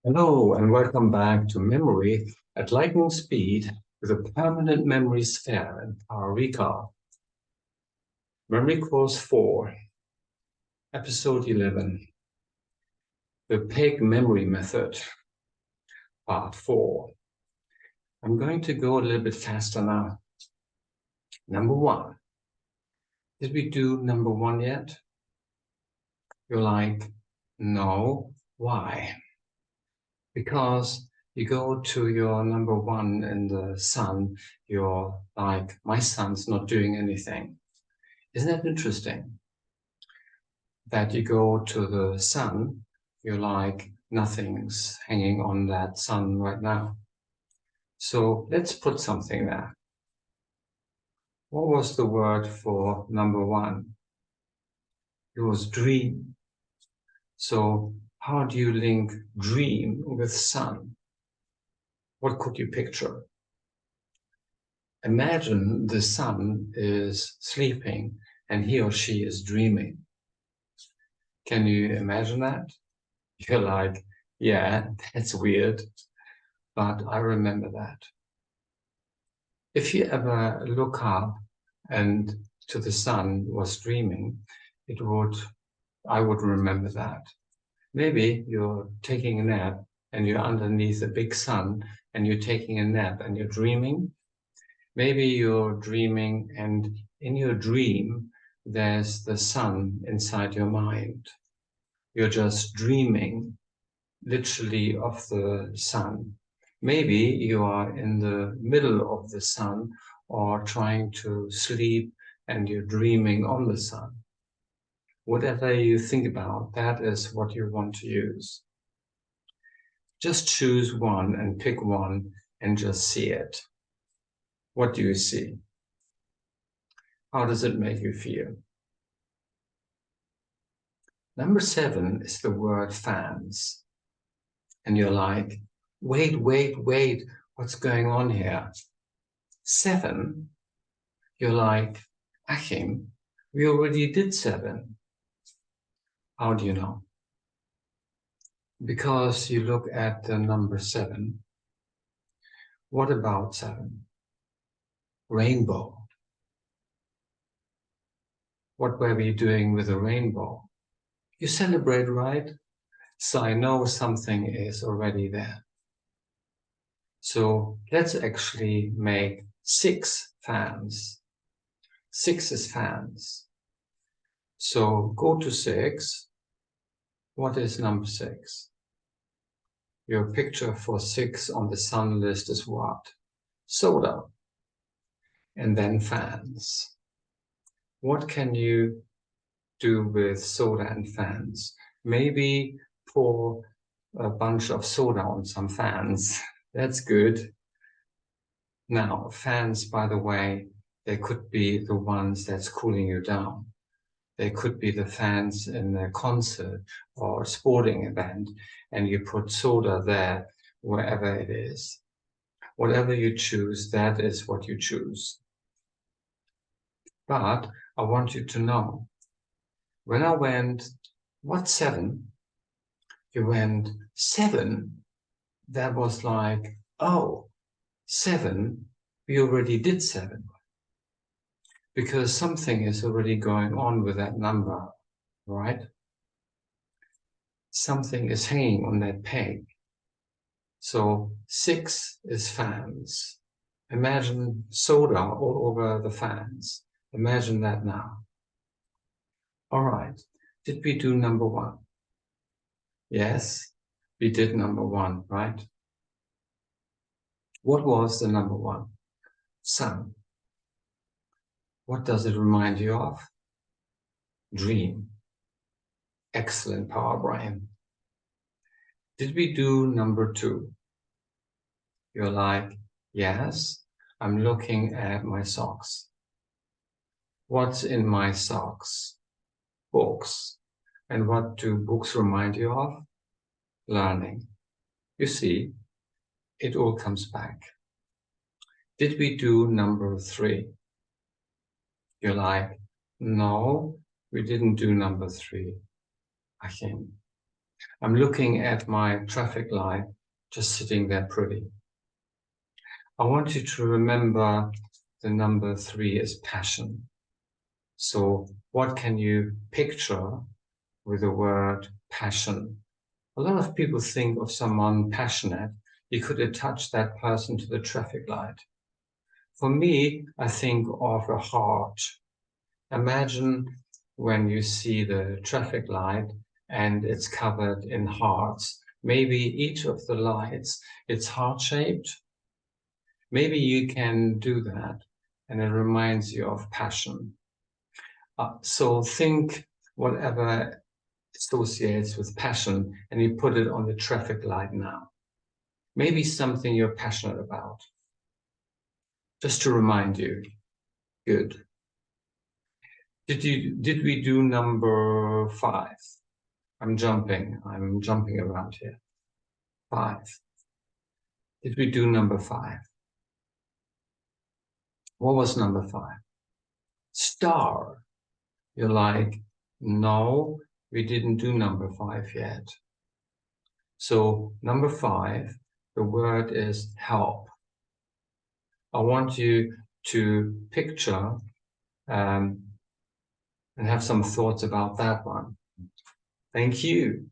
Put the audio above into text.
Hello and welcome back to Memory at Lightning Speed with a permanent memory sphere and power recall. Memory Course 4, Episode 11, the Peg Memory Method, Part 4. I'm going to go a little bit faster now. Number 1. Did we do number 1 yet? You're like, no, why? Because you go to your number 1 in the sun, you're like, my son's not doing anything. Isn't that interesting? That you go to the sun, you're like, nothing's hanging on that sun right now. So let's put something there. What was the word for number 1? It was dream. So how do you link dream with sun? What could you picture? Imagine the sun is sleeping and he or she is dreaming. Can you imagine that? You're like, yeah, that's weird, but I remember that. If you ever look up and to the sun was dreaming, I would remember that. Maybe you're taking a nap and you're underneath a big sun and you're taking a nap and you're dreaming. Maybe you're dreaming and in your dream, there's the sun inside your mind. You're just dreaming literally of the sun. Maybe you are in the middle of the sun or trying to sleep and you're dreaming on the sun. Whatever you think about, that is what you want to use. Just choose one and pick one and just see it. What do you see? How does it make you feel? Number 7 is the word fans. And you're like, wait, what's going on here? 7, you're like, Achim, we already did 7. How do you know? Because you look at the number 7. What about 7? Rainbow. What were we doing with a rainbow? You celebrate, right? So I know something is already there. So let's actually make 6 fans. 6 is fans. So go to 6. What is number 6? Your picture for 6 on the sun list is what? Soda. And then fans. What can you do with soda and fans? Maybe pour a bunch of soda on some fans. That's good. Now, fans, by the way, they could be the ones that's cooling you down. They could be the fans in a concert or a sporting event, and you put soda there wherever it is. Whatever you choose, that is what you choose. But I want you to know, when I went, what 7? You went 7. That was like, oh, 7, we already did 7. Because something is already going on with that number, right? Something is hanging on that peg. So 6 is fans. Imagine soda all over the fans. Imagine that now. All right, did we do number 1? Yes, we did number 1, right? What was the number 1? Sun. What does it remind you of? Dream. Excellent power brain. Did we do number 2? You're like, yes, I'm looking at my socks. What's in my socks? Books. And what do books remind you of? Learning. You see, it all comes back. Did we do number 3? You're like, no, we didn't do number 3. Achim. I'm looking at my traffic light, just sitting there pretty. I want you to remember the number 3 is passion. So what can you picture with the word passion? A lot of people think of someone passionate. You could attach that person to the traffic light. For me, I think of a heart. Imagine when you see the traffic light and it's covered in hearts. Maybe each of the lights, it's heart-shaped. Maybe you can do that and it reminds you of passion. So think whatever associates with passion and you put it on the traffic light now. Maybe something you're passionate about. Just to remind you. Good. Did we do number 5? I'm jumping around here. 5. Did we do number 5? What was number 5? Star. You're like, no, we didn't do number 5 yet. So number 5, the word is help. I want you to picture and have some thoughts about that one. Thank you.